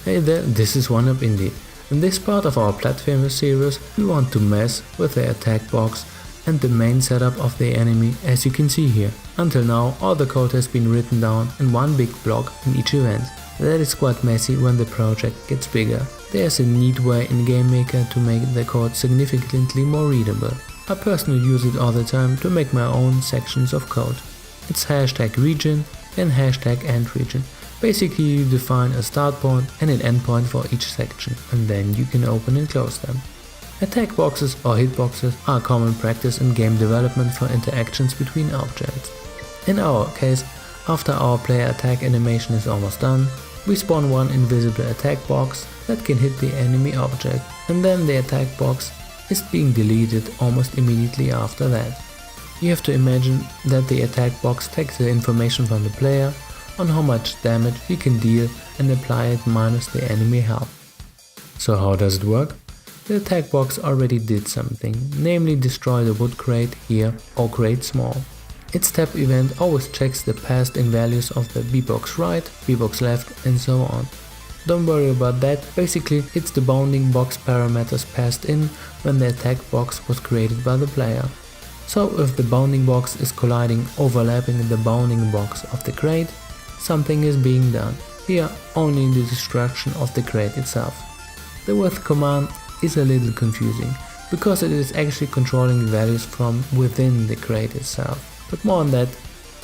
Hey there, this is One Up Indeed. In this part of our platformer series, we want to mess with the attack box and the main setup of the enemy, as you can see here. Until now, all the code has been written down in one big block in each event. That is quite messy when the project gets bigger. There's a neat way in GameMaker to make the code significantly more readable. I personally use it all the time to make my own sections of code. It's #region and #endRegin. Basically, you define a start point and an end point for each section, and then you can open and close them. Attack boxes or hitboxes are common practice in game development for interactions between objects. In our case, after our player attack animation is almost done, we spawn one invisible attack box that can hit the enemy object, and then the attack box is being deleted almost immediately after that. You have to imagine that the attack box takes the information from the player on how much damage he can deal and apply it minus the enemy health. So how does it work? The attack box already did something, namely destroy the wood crate here or crate small. Its step event always checks the passed in values of the b-box right, b-box left and so on. Don't worry about that, basically it's the bounding box parameters passed in when the attack box was created by the player. So if the bounding box is colliding, overlapping the bounding box of the crate, something is being done. Here only the destruction of the crate itself. The with command is a little confusing, because it is actually controlling the values from within the crate itself, but more on that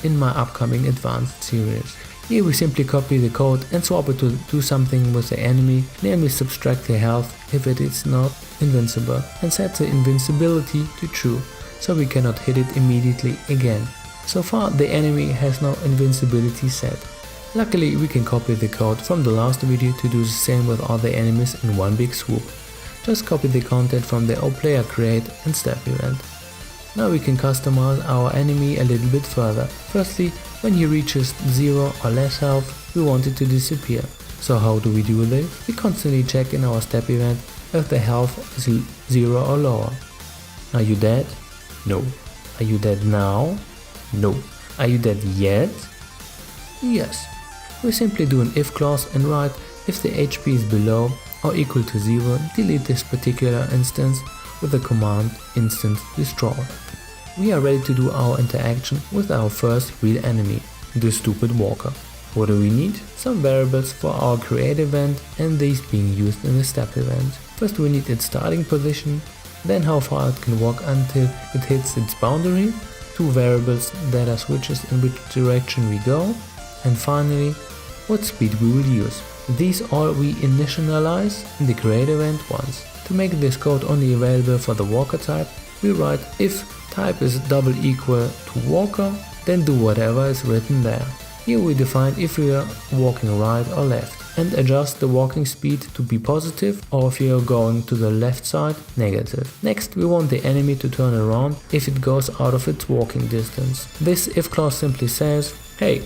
in my upcoming advanced series. Here we simply copy the code and swap it to do something with the enemy, namely subtract the health if it is not invincible, and set the invincibility to true, so we cannot hit it immediately again. So far the enemy has no invincibility set. Luckily we can copy the code from the last video to do the same with all the enemies in one big swoop. Just copy the content from the player create and step event. Now we can customize our enemy a little bit further. Firstly, when he reaches 0 or less health, we want it to disappear. So how do we do this? We constantly check in our step event if the health is 0 or lower. Are you dead? No. Are you dead now? No. Are you dead yet? Yes. We simply do an if clause and write if the HP is below or equal to 0, delete this particular instance with the command instance destroy. We are ready to do our interaction with our first real enemy, the stupid walker. What do we need? Some variables for our create event and these being used in the step event. First we need its starting position, then how far it can walk until it hits its boundary, two variables that are switches in which direction we go, and finally what speed we will use. These all we initialize in the create event once. To make this code only available for the walker type, we write if type is double equal to walker, then do whatever is written there. Here we define if we are walking right or left and adjust the walking speed to be positive, or if you are going to the left side, negative. Next we want the enemy to turn around if it goes out of its walking distance. This if clause simply says, hey,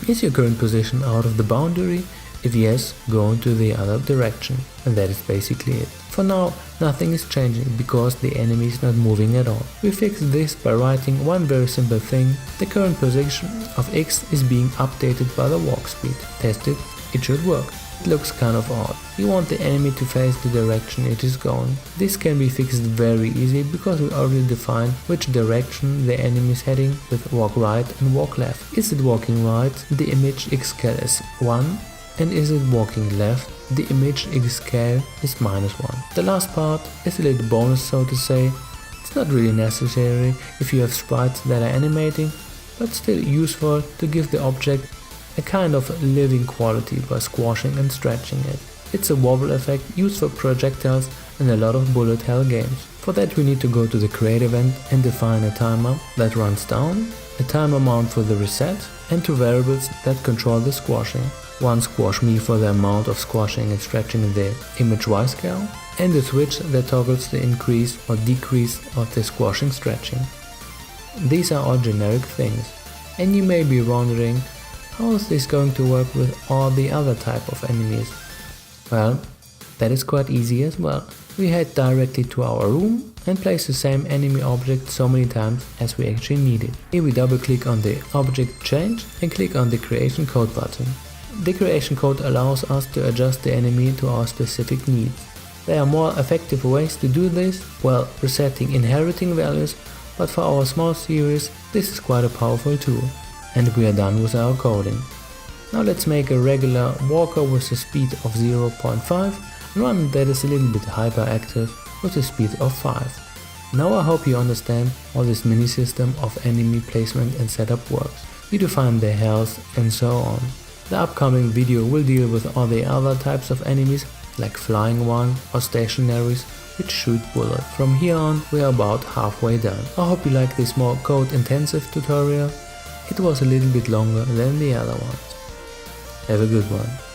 is your current position out of the boundary? If yes, go into the other direction. And that is basically it. For now, nothing is changing because the enemy is not moving at all. We fix this by writing one very simple thing. The current position of X is being updated by the walk speed. Test it, it should work. It looks kind of odd. We want the enemy to face the direction it is going. This can be fixed very easy because we already defined which direction the enemy is heading with walk right and walk left. Is it walking right? The image X scale is 1. And is it walking left? The image X scale is -1. The last part is a little bonus, so to say. It's not really necessary if you have sprites that are animating, but still useful to give the object a kind of living quality by squashing and stretching it. It's a wobble effect used for projectiles in a lot of bullet hell games. For that we need to go to the create event and define a timer that runs down, a time amount for the reset, and two variables that control the squashing. One squash me for the amount of squashing and stretching in the image Y scale, and a switch that toggles the increase or decrease of the squashing stretching. These are all generic things, and you may be wondering, how is this going to work with all the other type of enemies? Well, that is quite easy as well. We head directly to our room and place the same enemy object so many times as we actually need it. Here we double click on the object change and click on the creation code button. The creation code allows us to adjust the enemy to our specific needs. There are more effective ways to do this, well, resetting inheriting values, but for our small series this is quite a powerful tool. And we are done with our coding. Now let's make a regular walker with a speed of 0.5 and one that is a little bit hyperactive with a speed of 5. Now I hope you understand how this mini system of enemy placement and setup works. You define their health and so on. The upcoming video will deal with all the other types of enemies like flying one or stationaries which shoot bullets. From here on we are about halfway done. I hope you like this more code intensive tutorial. It was a little bit longer than the other ones. Have a good one.